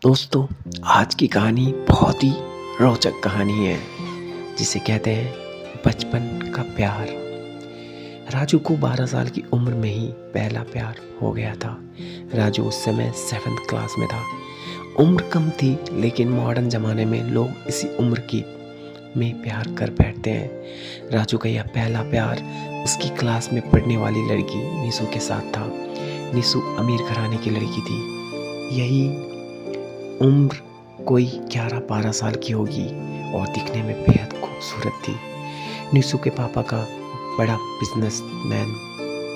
दोस्तों, आज की कहानी बहुत ही रोचक कहानी है जिसे कहते हैं बचपन का प्यार। राजू को 12 साल की उम्र में ही पहला प्यार हो गया था। राजू उस समय 7th क्लास में था। उम्र कम थी लेकिन मॉडर्न ज़माने में लोग इसी उम्र की में प्यार कर बैठते हैं। राजू का यह पहला प्यार उसकी क्लास में पढ़ने वाली लड़की निशु के साथ था। निशु अमीर घराने की लड़की थी। यही उम्र कोई 11-12 साल की होगी और दिखने में बेहद खूबसूरत थी। निशु के पापा का बड़ा बिजनेसमैन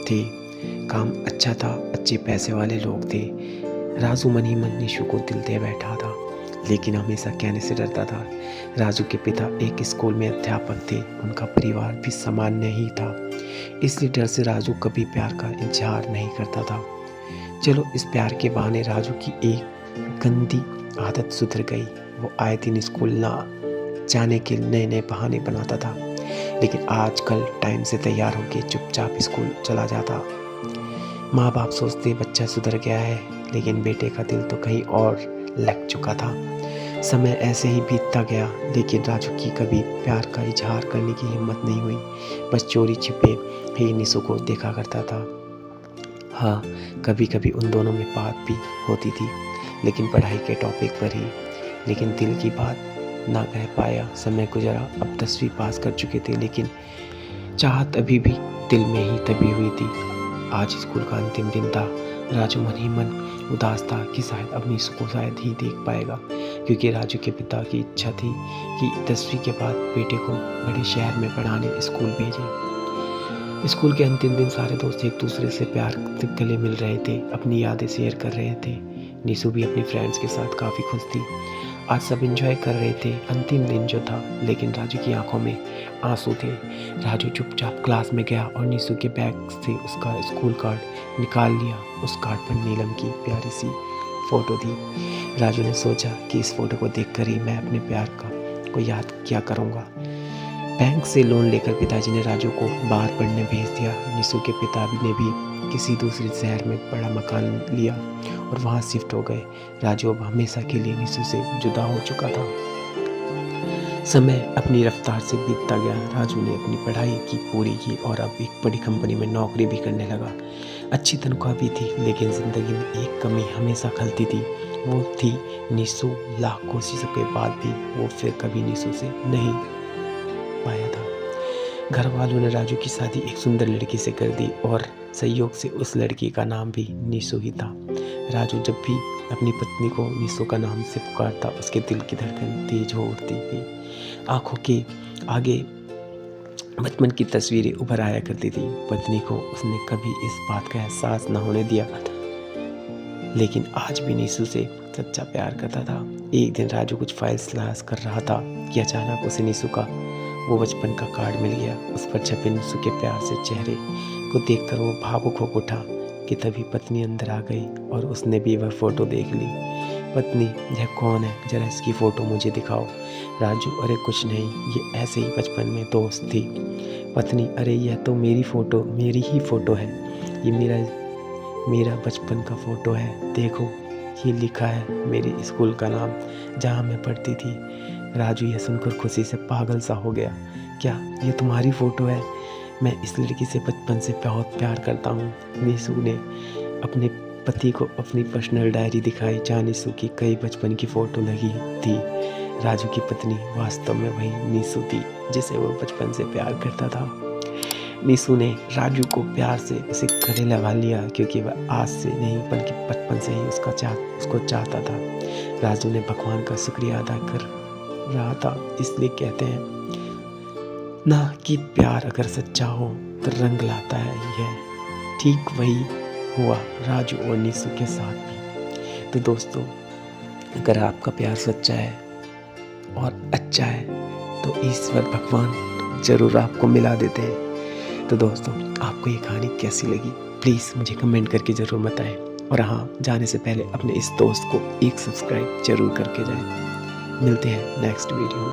थे, काम अच्छा था, अच्छे पैसे वाले लोग थे। राजू मन ही मन निशु को दिल दे बैठा था, लेकिन हमेशा कहने से डरता था। राजू के पिता एक स्कूल में अध्यापक थे, उनका परिवार भी सामान्य ही था, इसलिए डर से राजू कभी प्यार का इजहार नहीं करता था। चलो, इस प्यार के बहाने राजू की एक गंदी आदत सुधर गई। वो आए दिन स्कूल ना जाने के नए नए बहाने बनाता था, लेकिन आजकल टाइम से तैयार होकर चुपचाप स्कूल चला जाता। माँ बाप सोचते बच्चा सुधर गया है, लेकिन बेटे का दिल तो कहीं और लग चुका था। समय ऐसे ही बीतता गया, लेकिन राजू की कभी प्यार का इजहार करने की हिम्मत नहीं हुई। बस चोरी छिपे ही निशु को देखा करता था। हाँ, कभी कभी उन दोनों में बात भी होती थी, लेकिन पढ़ाई के टॉपिक पर ही। लेकिन दिल की बात ना कह पाया। समय गुजरा, अब 10वीं पास कर चुके थे, लेकिन चाहत अभी भी दिल में ही दबी हुई थी। आज स्कूल का अंतिम दिन था। राजू मन ही मन उदास था कि शायद अब निशु को शायद ही देख पाएगा, क्योंकि राजू के पिता की इच्छा थी कि 10वीं के बाद बेटे को बड़े शहर में पढ़ाने स्कूल भेजें। स्कूल के अंतिम दिन सारे दोस्त एक दूसरे से प्यार से गले मिल रहे थे, अपनी यादें शेयर कर रहे थे। निशु भी अपनी फ्रेंड्स के साथ काफ़ी खुश थी। आज सब एंजॉय कर रहे थे अंतिम दिन जो था, लेकिन राजू की आंखों में आंसू थे। राजू चुपचाप क्लास में गया और निशु के बैग से उसका स्कूल कार्ड निकाल लिया। उस कार्ड पर नीलम की प्यारी सी फोटो थी। राजू ने सोचा कि इस फोटो को देखकर ही मैं अपने प्यार को याद किया करूँगा। बैंक से लोन लेकर पिताजी ने राजू को बाहर पढ़ने भेज दिया। निशु के पिता ने भी किसी दूसरे शहर में बड़ा मकान लिया और वहाँ शिफ्ट हो गए। राजू अब हमेशा के लिए निशु से जुदा हो चुका था। समय अपनी रफ्तार से बीतता गया। राजू ने अपनी पढ़ाई की पूरी की और अब एक बड़ी कंपनी में नौकरी भी करने लगा। अच्छी तनख्वाह भी थी, लेकिन ज़िंदगी में एक कमी हमेशा खलती थी, वो थी निशु। लाख कोशिशों के बाद भी वो फिर कभी निशु से नहीं पाया था। घर वालों ने राजू की शादी एक सुंदर लड़की से कर दी और संयोग से उस लड़की का नाम भी निशु ही था। राजू जब भी अपनी पत्नी को निशु का नाम से पुकारता, उसके दिल की धड़कन तेज हो उठती थी। आंखों के आगे बचपन की तस्वीरें उभर आया करती थी। पत्नी को उसने कभी इस बात का एहसास न होने दिया, लेकिन आज भी निशु से सच्चा प्यार करता था। एक दिन राजू कुछ फाइल्स तलाश कर रहा था कि अचानक उसे निशु का वो बचपन का कार्ड मिल गया। उस पर छपे निशु के प्यार से चेहरे को देखकर वो भावुक हो उठा कि तभी पत्नी अंदर आ गई और उसने भी वह फोटो देख ली। पत्नी, यह कौन है? जरा इसकी फ़ोटो मुझे दिखाओ। राजू, अरे कुछ नहीं, ये ऐसे ही बचपन में दोस्त थी। पत्नी, अरे यह तो मेरी ही फ़ोटो है। ये मेरा बचपन का फ़ोटो है। देखो, ये लिखा है मेरे स्कूल का नाम, जहाँ मैं पढ़ती थी। राजू यह सुनकर खुशी से पागल सा हो गया। क्या ये तुम्हारी फ़ोटो है? मैं इस लड़की से बचपन से बहुत प्यार करता हूँ। निशु ने अपने पति को अपनी पर्सनल डायरी दिखाई, जहाँ निशु की कई बचपन की फ़ोटो लगी थी। राजू की पत्नी वास्तव में वही निशु थी जिसे वो बचपन से प्यार करता था। निशु ने राजू को प्यार से उसे गले लगा लिया, क्योंकि वह आज से नहीं बल्कि बचपन से ही उसको चाहता था। राजू ने भगवान का शुक्रिया अदा कर रहा था। इसलिए कहते हैं ना कि प्यार अगर सच्चा हो तो रंग लाता है। यह ठीक वही हुआ राजू और निशु के साथ भी। तो दोस्तों, अगर आपका प्यार सच्चा है और अच्छा है तो ईश्वर भगवान जरूर आपको मिला देते हैं। तो दोस्तों, आपको ये कहानी कैसी लगी प्लीज़ मुझे कमेंट करके ज़रूर बताएं। और हाँ, जाने से पहले अपने इस दोस्त को एक सब्सक्राइब जरूर करके जाएं। मिलते हैं नेक्स्ट वीडियो में।